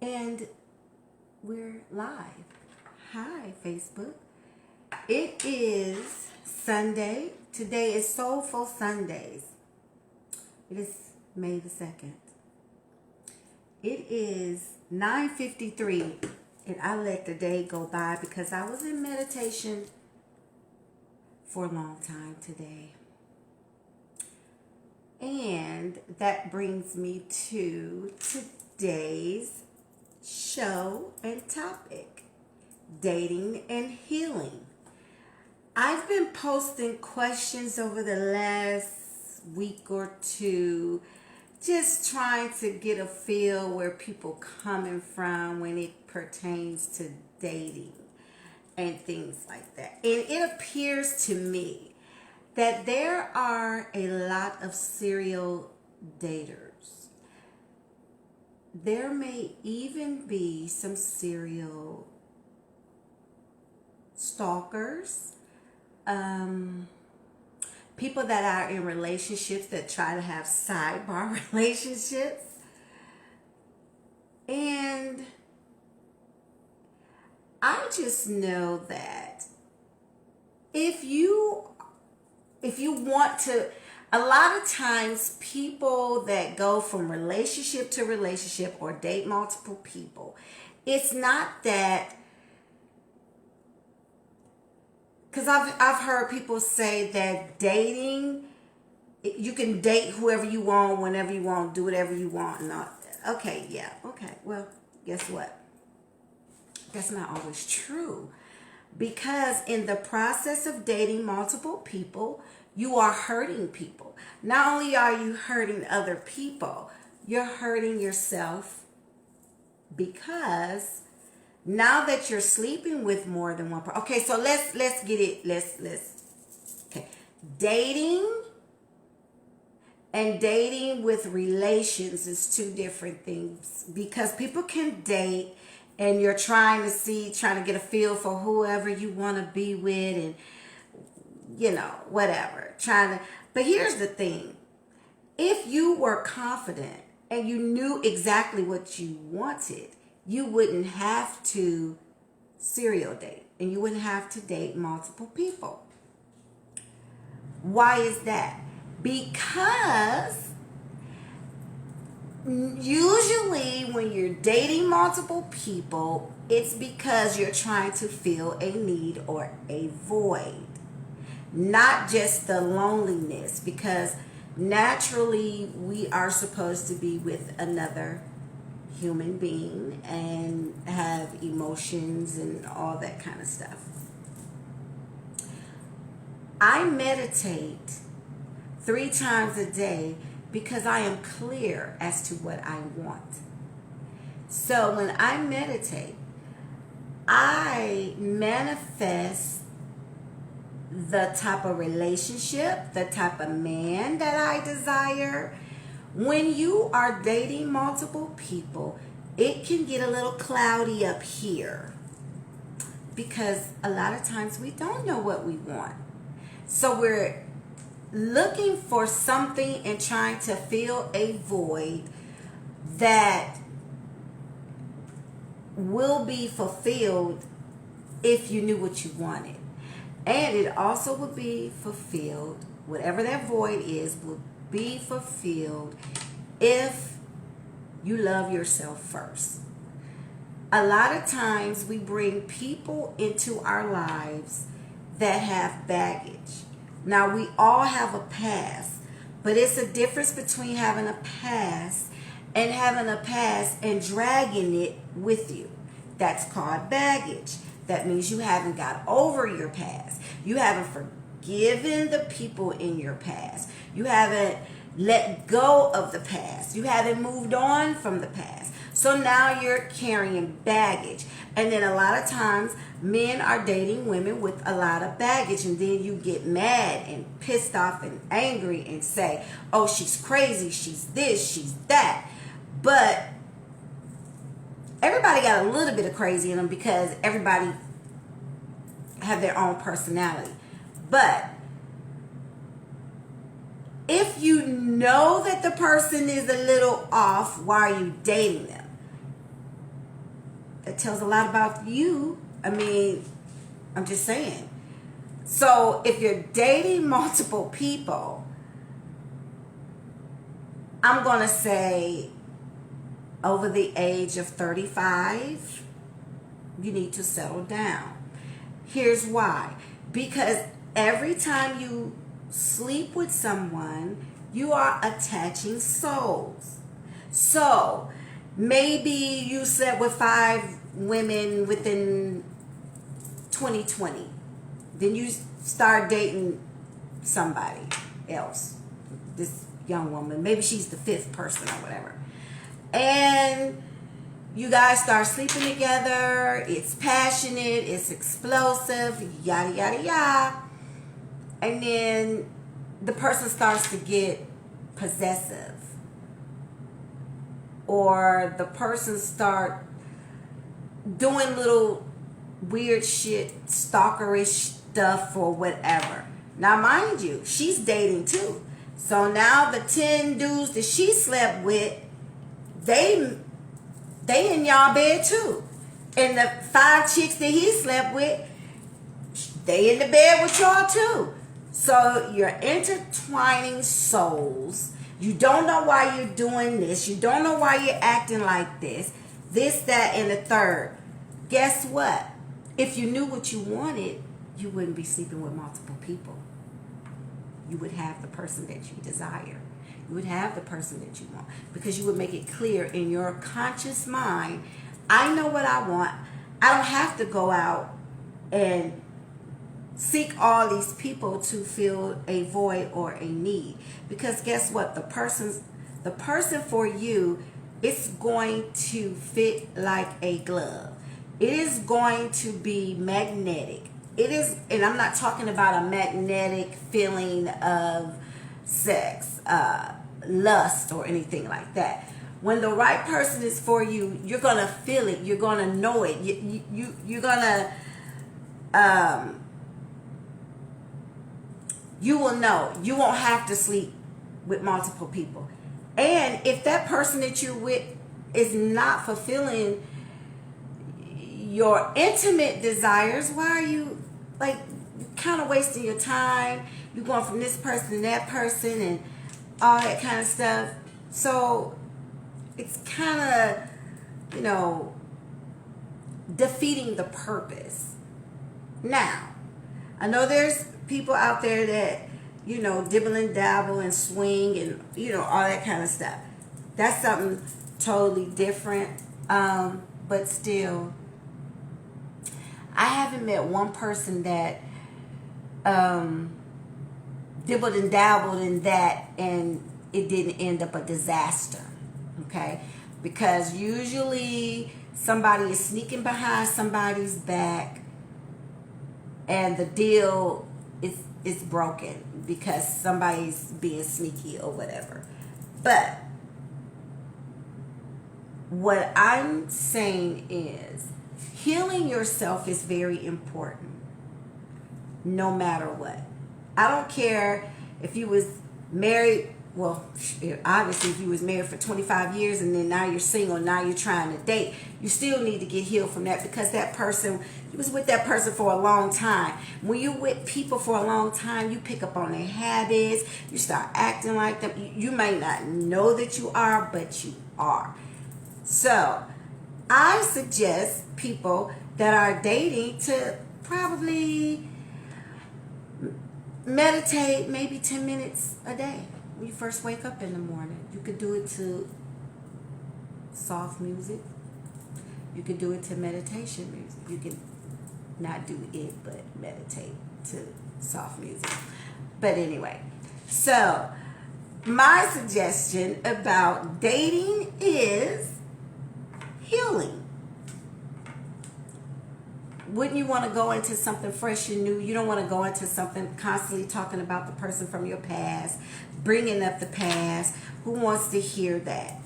And we're live. Hi, Facebook. It is Sunday. Today is Soulful Sundays. It is May the 2nd. It is 9:53, and I let the day go by because I was in meditation for a long time today. And that brings me to today's show and topic, dating and healing. I've been posting questions over the last week or two, just trying to get a feel where people coming from when it pertains to dating and things like that. And it appears to me that there are a lot of serial daters. There may even be some serial stalkers, people that are in relationships that try to have sidebar relationships. And I just know that if you want to, a lot of times people that go from relationship to relationship or date multiple people, it's not that, because I've heard people say that dating, you can date whoever you want, whenever you want, do whatever you want. And all. Okay, yeah, okay. Well, guess what? That's not always true. Because in the process of dating multiple people, you are hurting people. Not only are you hurting other people, you're hurting yourself, because now that you're sleeping with more than one person. Okay, so let's get it. Okay. Dating and dating with relations is two different things, because people can date and you're trying to get a feel for whoever you want to be with, and whatever. But here's the thing. If you were confident and you knew exactly what you wanted, you wouldn't have to serial date, and you wouldn't have to date multiple people. Why is that? Because usually when you're dating multiple people, it's because you're trying to fill a need or a void. Not just the loneliness, because naturally we are supposed to be with another human being and have emotions and all that kind of stuff. I meditate 3 times a day because I am clear as to what I want. So when I meditate, I manifest the type of relationship, the type of man that I desire. When you are dating multiple people, it can get a little cloudy up here, because a lot of times we don't know what we want. So we're looking for something and trying to fill a void that will be fulfilled if you knew what you wanted. And it also would be fulfilled, whatever that void is, will be fulfilled if you love yourself first. A lot of times we bring people into our lives that have baggage. Now, we all have a past, but it's a difference between having a past and dragging it with you. That's called baggage. That means you haven't got over your past. You haven't forgiven the people in your past. You haven't let go of the past. You haven't moved on from the past. So now you're carrying baggage. And then a lot of times men are dating women with a lot of baggage, and then you get mad and pissed off and angry and say, oh, she's crazy, she's this, she's that. But everybody got a little bit of crazy in them, because everybody have their own personality. But if you know that the person is a little off, why are you dating them? That tells a lot about you. I mean, I'm just saying. So if you're dating multiple people, I'm going to say over the age of 35, you need to settle down. Here's why. Because every time you sleep with someone, you are attaching souls. So maybe you slept with 5 women within 2020. Then you start dating somebody else. This young woman, maybe she's the 5th person or whatever. And you guys start sleeping together. It's passionate, it's explosive, yada, yada, yada. And then the person starts to get possessive. Or the person start doing little weird shit, stalkerish stuff or whatever. Now, mind you, she's dating too. So now the 10 dudes that she slept with, they in y'all bed too. And the 5 chicks that he slept with, they in the bed with y'all too. So you're intertwining souls. You don't know why you're doing this. You don't know why you're acting like this. This, that, and the third. Guess what? If you knew what you wanted, you wouldn't be sleeping with multiple people. You would have the person that you desire. You would have the person that you want. Because you would make it clear in your conscious mind, I know what I want. I don't have to go out and seek all these people to fill a void or a need. Because guess what? The person for you, it's going to fit like a glove. It is going to be magnetic. It is, and I'm not talking about a magnetic feeling of sex, lust, or anything like that. When the right person is for you, you're gonna feel it. You're gonna know it. You're gonna, you will know. You won't have to sleep with multiple people. And if that person that you're with is not fulfilling your intimate desires, why are you like kind of wasting your time? You're going from this person to that person and all that kind of stuff. So it's kind of, defeating the purpose. Now, I know there's people out there that, dibble and dabble and swing and, all that kind of stuff. That's something totally different. But still, I haven't met one person that dibbled and dabbled in that and it didn't end up a disaster. Okay? Because usually somebody is sneaking behind somebody's back and the deal is broken because somebody's being sneaky or whatever. But what I'm saying is healing yourself is very important no matter what. I don't care if you was married, well, obviously if you was married for 25 years and then now you're single, now you're trying to date, you still need to get healed from that because that person, you was with that person for a long time. When you're with people for a long time, you pick up on their habits, you start acting like them. You may not know that you are, but you are. So I suggest people that are dating to probably meditate maybe 10 minutes a day when you first wake up in the morning. You could do it to soft music. You could do it to meditation music. You can not do it, but meditate to soft music. But anyway, so my suggestion about dating is healing. Wouldn't you want to go into something fresh and new? You don't want to go into something constantly talking about the person from your past, bringing up the past. Who wants to hear that?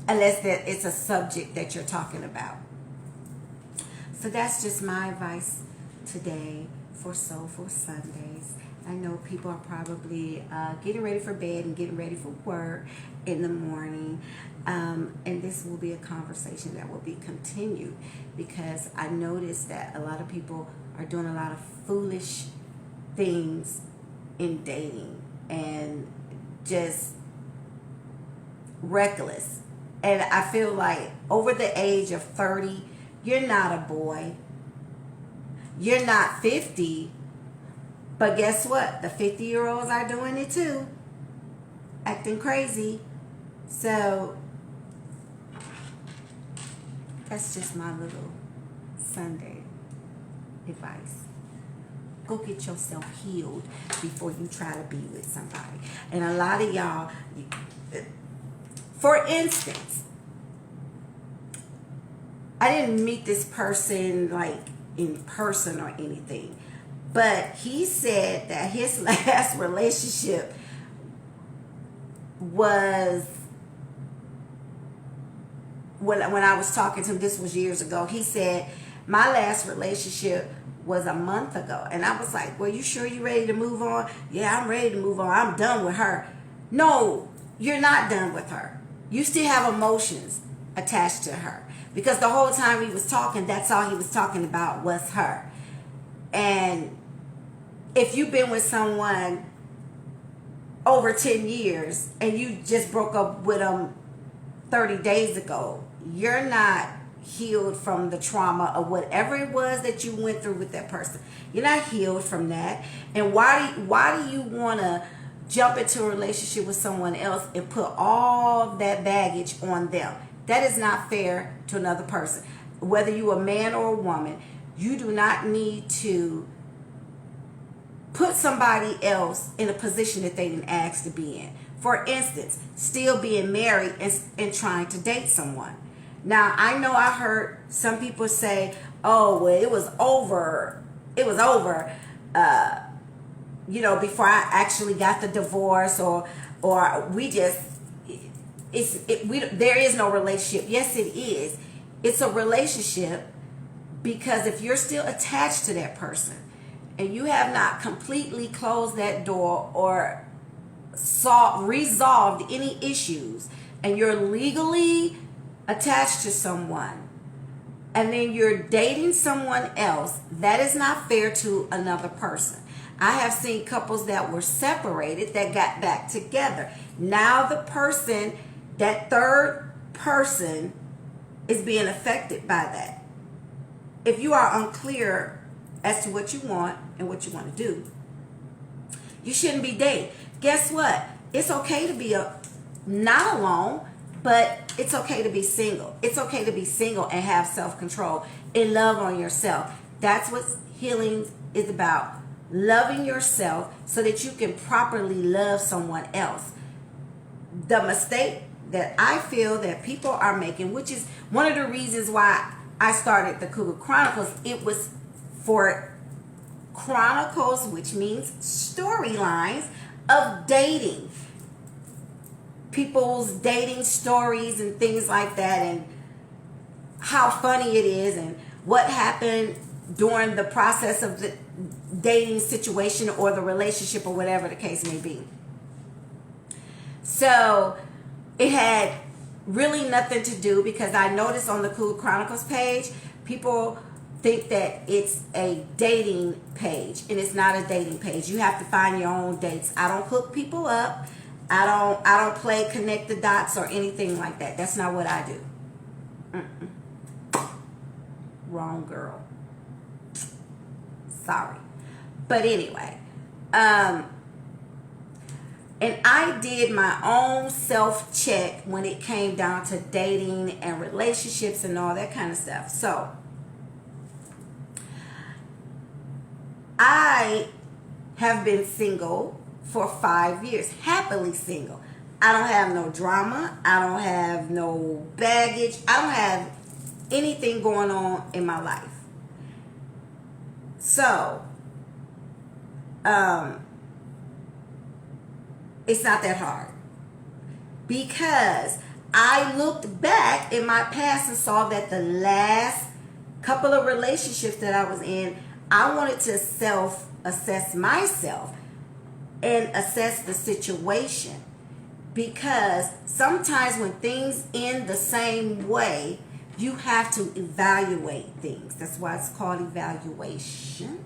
Unless that it's a subject that you're talking about. So that's just my advice today for Soulful Sundays. I know people are probably getting ready for bed and getting ready for work in the morning. And this will be a conversation that will be continued, because I noticed that a lot of people are doing a lot of foolish things in dating and just reckless. And I feel like over the age of 30, you're not a boy. You're not 50. But guess what? The 50-year-olds are doing it too. Acting crazy. So that's just my little Sunday advice. Go get yourself healed before you try to be with somebody. And a lot of y'all, for instance, I didn't meet this person like in person or anything, but he said that his last relationship was, when I was talking to him, this was years ago, he said, my last relationship was a month ago. And I was like, well, you sure you ready to move on? Yeah, I'm ready to move on. I'm done with her. No, you're not done with her. You still have emotions attached to her. Because the whole time he was talking, that's all he was talking about was her. And if you've been with someone over 10 years and you just broke up with them 30 days ago, you're not healed from the trauma of whatever it was that you went through with that person. You're not healed from that. And why do you want to jump into a relationship with someone else and put all that baggage on them? That is not fair to another person. Whether you're a man or a woman, you do not need to put somebody else in a position that they didn't ask to be in. For instance, still being married and trying to date someone. Now, I know I heard some people say, oh, well, it was over, before I actually got the divorce, or we just, there is no relationship. Yes, it is. It's a relationship, because if you're still attached to that person and you have not completely closed that door or resolved any issues, and you're legally attached to someone, and then you're dating someone else, that is not fair to another person. I have seen couples that were separated that got back together. Now the person, that third person, is being affected by that. If you are unclear as to what you want and what you want to do, you shouldn't be dating. Guess what? It's okay to be not alone, but it's okay to be single. It's okay to be single and have self-control and love on yourself. That's what healing is about. Loving yourself so that you can properly love someone else. The mistake that I feel that people are making, which is one of the reasons why I started the Cougar Chronicles, it was for chronicles, which means storylines of dating. People's dating stories and things like that, and how funny it is, and what happened during the process of the dating situation or the relationship, or whatever the case may be. So it had really nothing to do, because I noticed on the Cougar Chronicles page, people think that it's a dating page, and it's not a dating page. You have to find your own dates. I don't hook people up. I don't play connect the dots or anything like that. That's not what I do. Wrong girl. Sorry. But anyway, and I did my own self-check when it came down to dating and relationships and all that kind of stuff. So I have been single for 5 years, happily single. I don't have no drama. I don't have no baggage. I don't have anything going on in my life. So, it's not that hard, because I looked back in my past and saw that the last couple of relationships that I was in, I wanted to self-assess myself and assess the situation. Because sometimes when things end the same way, you have to evaluate things. That's why it's called evaluation.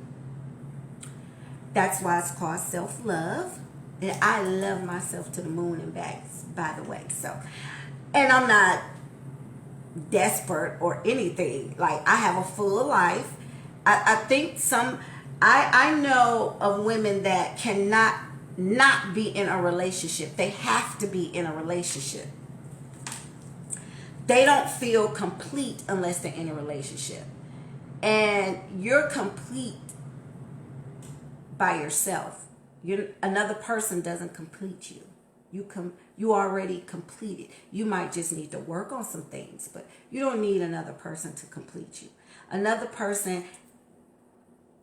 That's why it's called self-love. And I love myself to the moon and back, by the way. So, and I'm not desperate or anything. Like, I have a full life. I think I know of women that cannot not be in a relationship. They have to be in a relationship. They don't feel complete unless they're in a relationship. And you're complete by yourself. Another person doesn't complete you. You already completed. You might just need to work on some things, but you don't need another person to complete you. Another person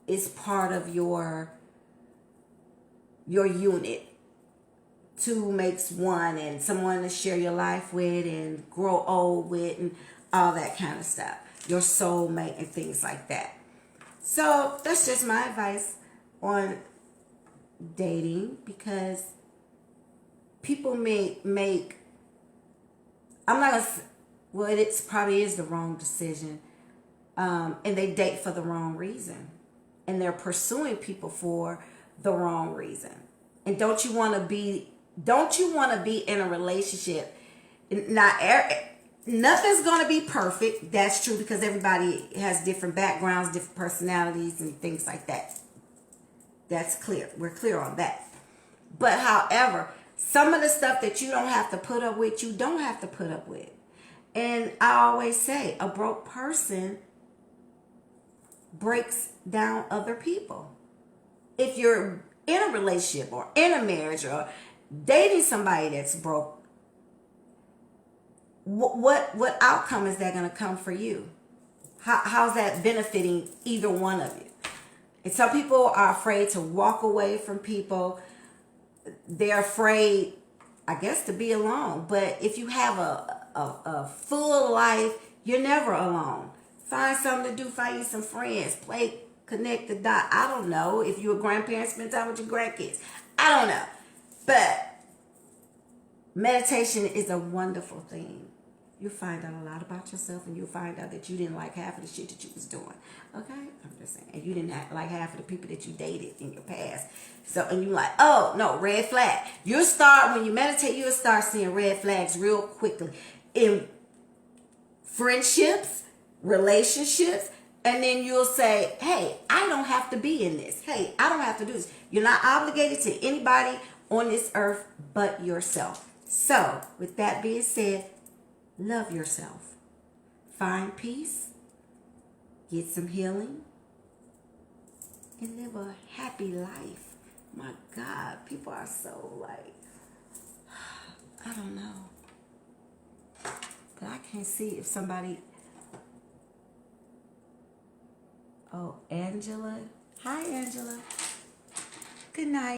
is part of your unit. Two makes one, and someone to share your life with and grow old with and all that kind of stuff. Your soulmate and things like that. So that's just my advice on dating, because people make I'm not gonna, well, it probably is the wrong decision, and they date for the wrong reason, and they're pursuing people for the wrong reason. And don't you want to be in a relationship? Nothing's going to be perfect. That's true, because everybody has different backgrounds, different personalities, and things like that. That's clear. We're clear on that. But however, some of the stuff that you don't have to put up with, you don't have to put up with. And I always say, a broke person breaks down other people. If you're in a relationship or in a marriage or dating somebody that's broke, what outcome is that going to come for you? How's that benefiting either one of you? And some people are afraid to walk away from people. They're afraid, I guess, to be alone. But if you have a full life, you're never alone. Find something to do. Find you some friends. Play, connect the dot. I don't know. If you're a grandparent, spend time with your grandkids. I don't know. But meditation is a wonderful thing. You'll find out a lot about yourself, and you'll find out that you didn't like half of the shit that you was doing. Okay? I'm just saying. And you didn't like half of the people that you dated in your past. So, and you're like, oh, no, red flag. When you meditate, you'll start seeing red flags real quickly in friendships, relationships, and then you'll say, hey, I don't have to be in this. Hey, I don't have to do this. You're not obligated to anybody on this earth but yourself. So, with that being said, love yourself. Find peace. Get some healing. And live a happy life. My God, people are so like, I don't know. But I can't see if somebody... Oh, Angela. Hi, Angela. Good night.